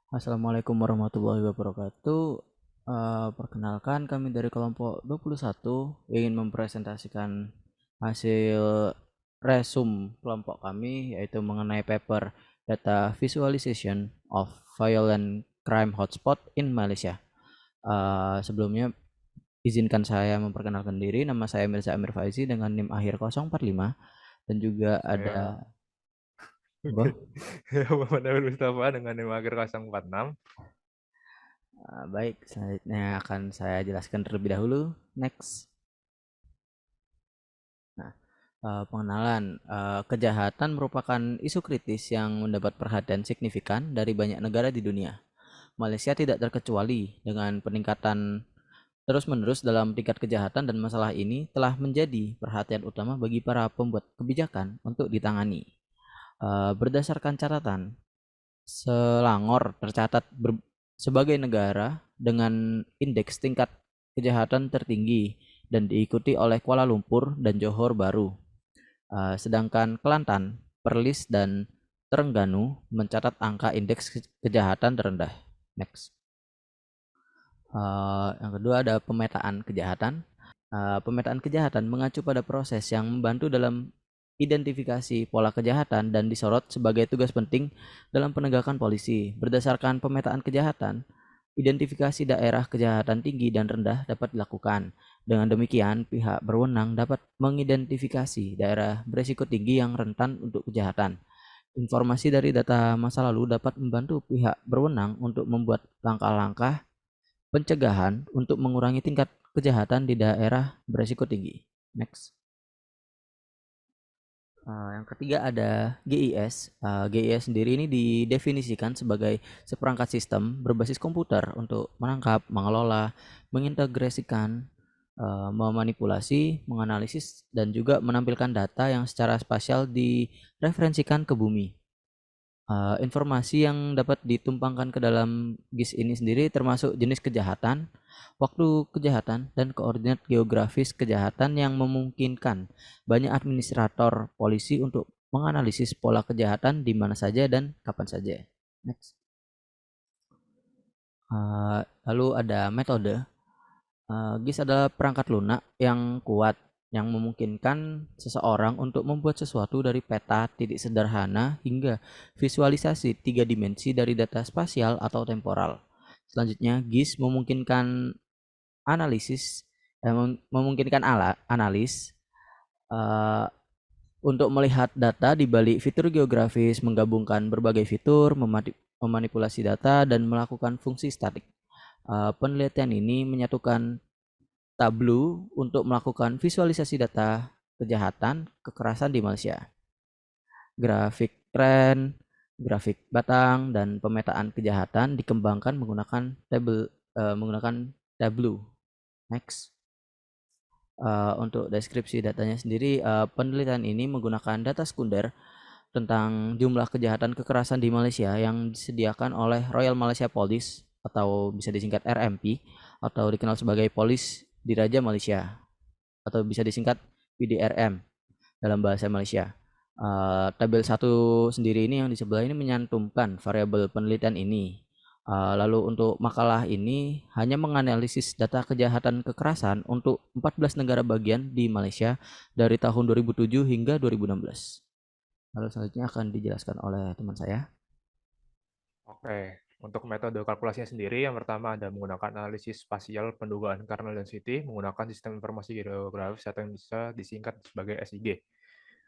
Assalamualaikum warahmatullahi wabarakatuh. Perkenalkan kami dari kelompok 21 ingin mempresentasikan hasil resum kelompok kami yaitu mengenai paper Data Visualization of Violent Crime Hotspot in Malaysia. Sebelumnya izinkan saya memperkenalkan diri. Nama saya Mirza Amir Faizi dengan NIM akhir 045 dan juga ada Saya apa? Muhammad Nabil Mustafa dengan NIM akhir 046. Baik, selanjutnya akan saya jelaskan terlebih dahulu. Next. Nah, pengenalan, kejahatan merupakan isu kritis yang mendapat perhatian signifikan dari banyak negara di dunia. Malaysia tidak terkecuali dengan peningkatan terus-menerus dalam tingkat kejahatan dan masalah ini telah menjadi perhatian utama bagi para pembuat kebijakan untuk ditangani. Berdasarkan catatan, Selangor tercatat sebagai negara dengan indeks tingkat kejahatan tertinggi dan diikuti oleh Kuala Lumpur dan Johor Bahru. Sedangkan Kelantan, Perlis, dan Terengganu mencatat angka indeks kejahatan terendah. Next. Yang kedua ada pemetaan kejahatan. Pemetaan kejahatan mengacu pada proses yang membantu dalam identifikasi pola kejahatan dan disorot sebagai tugas penting dalam penegakan polisi. Berdasarkan pemetaan kejahatan, identifikasi daerah kejahatan tinggi dan rendah dapat dilakukan. Dengan demikian, pihak berwenang dapat mengidentifikasi daerah berisiko tinggi yang rentan untuk kejahatan. Informasi dari data masa lalu dapat membantu pihak berwenang untuk membuat langkah-langkah pencegahan untuk mengurangi tingkat kejahatan di daerah berisiko tinggi. Next. Yang ketiga ada GIS. GIS sendiri ini didefinisikan sebagai seperangkat sistem berbasis komputer untuk menangkap, mengelola, mengintegrasikan, memanipulasi, menganalisis, dan juga menampilkan data yang secara spasial direferensikan ke bumi. Informasi yang dapat ditumpangkan ke dalam GIS ini sendiri termasuk jenis kejahatan, waktu kejahatan, dan koordinat geografis kejahatan yang memungkinkan banyak administrator polisi untuk menganalisis pola kejahatan di mana saja dan kapan saja. Next. Lalu ada metode. GIS adalah perangkat lunak yang kuat yang memungkinkan seseorang untuk membuat sesuatu dari peta titik sederhana hingga visualisasi tiga dimensi dari data spasial atau temporal. Selanjutnya, GIS memungkinkan analisis, memungkinkan analis eh, untuk melihat data di balik fitur geografis, menggabungkan berbagai fitur, memanipulasi data, dan melakukan fungsi statik. Penelitian ini menyatukan Tableau untuk melakukan visualisasi data kejahatan kekerasan di Malaysia. Grafik tren, grafik batang, dan pemetaan kejahatan dikembangkan menggunakan Tableau. Next. Untuk deskripsi datanya sendiri, penelitian ini menggunakan data sekunder tentang jumlah kejahatan kekerasan di Malaysia yang disediakan oleh Royal Malaysia Police atau bisa disingkat RMP atau dikenal sebagai Polis Diraja Malaysia atau bisa disingkat PDRM dalam bahasa Malaysia. Tabel 1 sendiri ini yang di sebelah ini menyantumkan variabel penelitian ini. Lalu untuk makalah ini hanya menganalisis data kejahatan kekerasan untuk 14 negara bagian di Malaysia dari tahun 2007 hingga 2016. Lalu selanjutnya akan dijelaskan oleh teman saya. Oke, untuk metode kalkulasinya sendiri, yang pertama ada menggunakan analisis spasial pendugaan kernel density menggunakan sistem informasi geografis atau yang bisa disingkat sebagai SIG.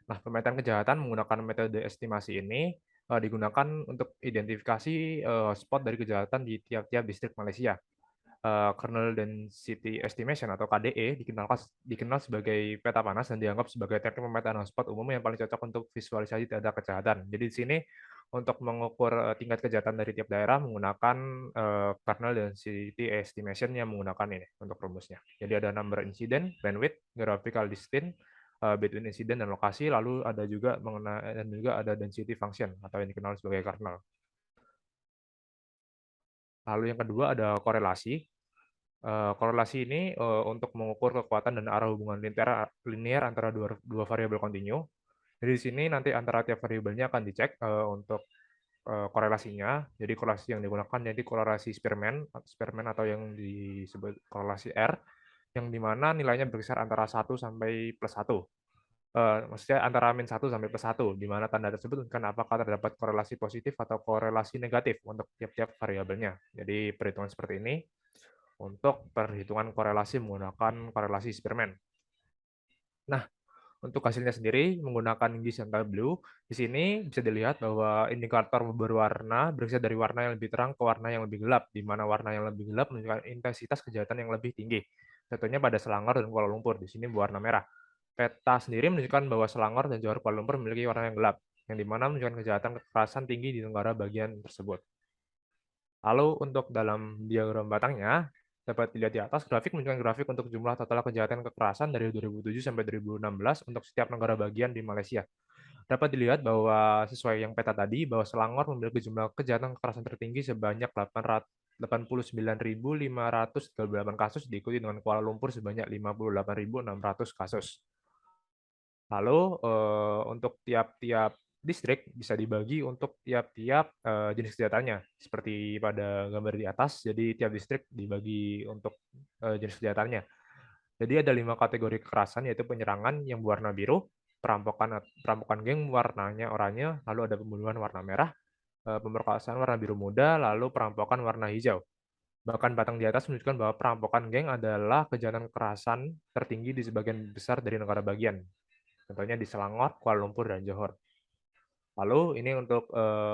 Nah, pemetaan kejahatan menggunakan metode estimasi ini digunakan untuk identifikasi spot dari kejahatan di tiap-tiap distrik Malaysia. Kernel Density Estimation atau KDE dikenal sebagai peta panas dan dianggap sebagai teknik pemetaan hotspot umum yang paling cocok untuk visualisasi data kejahatan. Jadi di sini untuk mengukur tingkat kejahatan dari tiap daerah menggunakan kernel density estimation yang menggunakan ini untuk rumusnya. Jadi ada number incident, bandwidth, graphical distance between incident dan lokasi, lalu ada juga dan juga ada density function atau yang dikenal sebagai kernel. Lalu yang kedua ada korelasi. Korelasi ini untuk mengukur kekuatan dan arah hubungan linear antara dua variabel kontinu. Jadi di sini nanti antara tiap variabelnya akan dicek untuk korelasinya. Jadi korelasi yang digunakan jadi korelasi Spearman, atau yang disebut korelasi R, yang dimana nilainya berkisar antara 1 sampai +1. Maksudnya antara -1 sampai +1, di mana tanda tersebut menunjukkan apakah terdapat korelasi positif atau korelasi negatif untuk tiap-tiap variabelnya. Jadi perhitungan seperti ini untuk perhitungan korelasi menggunakan korelasi Spearman. Nah, untuk hasilnya sendiri menggunakan GIS yang blue, di sini bisa dilihat bahwa indikator berwarna berkisar dari warna yang lebih terang ke warna yang lebih gelap, di mana warna yang lebih gelap menunjukkan intensitas kejahatan yang lebih tinggi. Contohnya pada Selangor dan Kuala Lumpur, di sini berwarna merah. Peta sendiri menunjukkan bahwa Selangor dan Johor Kuala Lumpur memiliki warna yang gelap, yang dimana menunjukkan kejahatan kekerasan tinggi di negara bagian tersebut. Lalu untuk dalam diagram batangnya, dapat dilihat di atas, grafik menunjukkan grafik untuk jumlah total kejahatan kekerasan dari 2007 sampai 2016 untuk setiap negara bagian di Malaysia. Dapat dilihat bahwa sesuai yang peta tadi, bahwa Selangor memiliki jumlah kejahatan kekerasan tertinggi sebanyak 89.538 kasus, diikuti dengan Kuala Lumpur sebanyak 58.600 kasus. Lalu untuk tiap-tiap distrik bisa dibagi untuk tiap-tiap jenis kejahatannya. Seperti pada gambar di atas, jadi tiap distrik dibagi untuk jenis kejahatannya. Jadi ada 5 kategori kekerasan, yaitu penyerangan yang berwarna biru, perampokan geng warnanya oranye, lalu ada pembunuhan warna merah, pemerkosaan warna biru muda, lalu perampokan warna hijau. Bahkan batang di atas menunjukkan bahwa perampokan geng adalah kejahatan kekerasan tertinggi di sebagian besar dari negara bagian. Contohnya di Selangor, Kuala Lumpur, dan Johor. Lalu ini untuk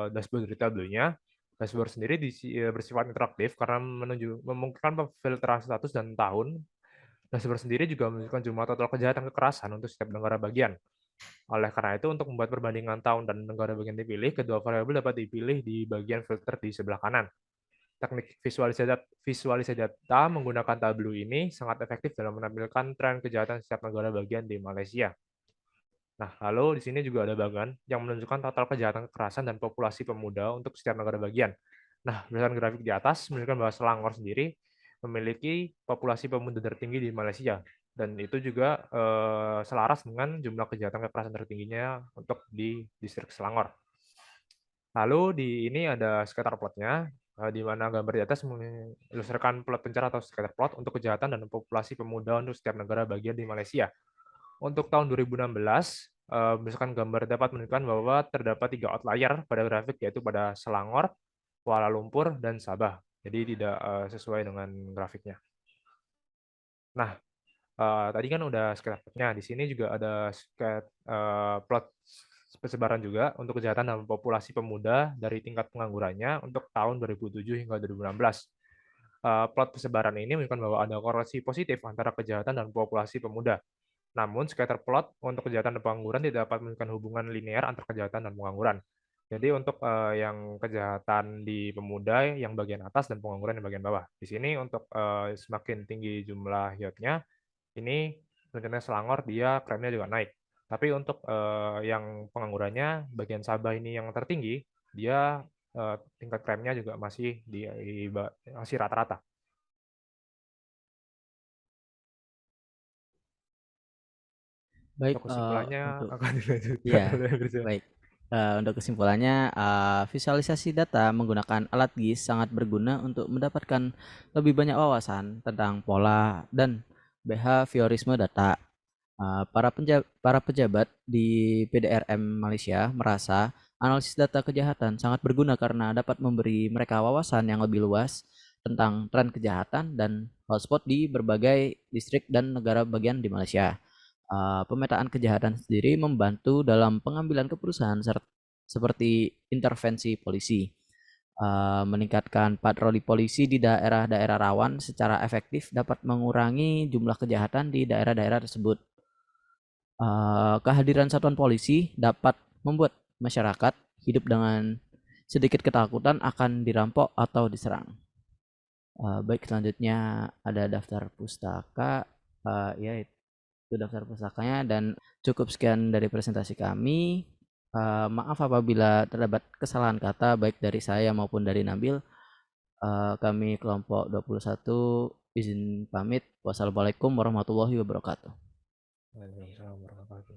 dashboard dari tabelnya. Dashboard sendiri bersifat interaktif karena memungkinkan pemfilteran status dan tahun. Dashboard sendiri juga menunjukkan jumlah total kejahatan kekerasan untuk setiap negara bagian. Oleh karena itu, untuk membuat perbandingan tahun dan negara bagian dipilih, kedua variabel dapat dipilih di bagian filter di sebelah kanan. Teknik visualisasi data menggunakan tableau ini sangat efektif dalam menampilkan tren kejahatan setiap negara bagian di Malaysia. Nah, lalu di sini juga ada bagan yang menunjukkan total kejahatan kekerasan dan populasi pemuda untuk setiap negara bagian. Nah, berdasarkan grafik di atas menunjukkan bahwa Selangor sendiri memiliki populasi pemuda tertinggi di Malaysia, dan itu juga selaras dengan jumlah kejahatan kekerasan tertingginya untuk di distrik Selangor. Lalu di ini ada scatter plot-nya, di mana gambar di atas mengilustrasikan plot pencar atau scatter plot untuk kejahatan dan populasi pemuda untuk setiap negara bagian di Malaysia. Untuk tahun 2016, berdasarkan gambar dapat menunjukkan bahwa terdapat 3 outlier pada grafik, yaitu pada Selangor, Kuala Lumpur, dan Sabah. Jadi tidak sesuai dengan grafiknya. Nah, tadi kan udah scatter plot-nya. Di sini juga ada plot persebaran juga untuk kejahatan dan populasi pemuda dari tingkat penganggurannya untuk tahun 2007 hingga 2016. Plot persebaran ini menunjukkan bahwa ada korelasi positif antara kejahatan dan populasi pemuda. Namun, scatter plot untuk kejahatan dan pengangguran tidak dapat menunjukkan hubungan linear antara kejahatan dan pengangguran. Jadi untuk yang kejahatan di pemuda yang bagian atas dan pengangguran yang bagian bawah. Di sini untuk semakin tinggi jumlah yield-nya, ini contohnya Selangor dia kremnya juga naik. Tapi untuk yang penganggurannya bagian Sabah ini yang tertinggi, dia tingkat kremnya juga masih rata-rata. Baik, Untuk kesimpulannya untuk akan dilanjutkan iya, oleh Firza. baik. Untuk kesimpulannya, visualisasi data menggunakan alat GIS sangat berguna untuk mendapatkan lebih banyak wawasan tentang pola dan behaviorisme data. Para pejabat di PDRM Malaysia merasa analisis data kejahatan sangat berguna karena dapat memberi mereka wawasan yang lebih luas tentang tren kejahatan dan hotspot di berbagai distrik dan negara bagian di Malaysia. Pemetaan kejahatan sendiri membantu dalam pengambilan keputusan seperti intervensi polisi, meningkatkan patroli polisi di daerah-daerah rawan secara efektif dapat mengurangi jumlah kejahatan di daerah-daerah tersebut. Kehadiran satuan polisi dapat membuat masyarakat hidup dengan sedikit ketakutan akan dirampok atau diserang. Baik, selanjutnya ada daftar pustaka, ya itu daftar pustakanya, dan cukup sekian dari presentasi kami. Maaf apabila terdapat kesalahan kata baik dari saya maupun dari Nabil. Kami kelompok 21 izin pamit. Wassalamualaikum warahmatullahi wabarakatuh. Waalaikumsalam warahmatullahi wabarakatuh.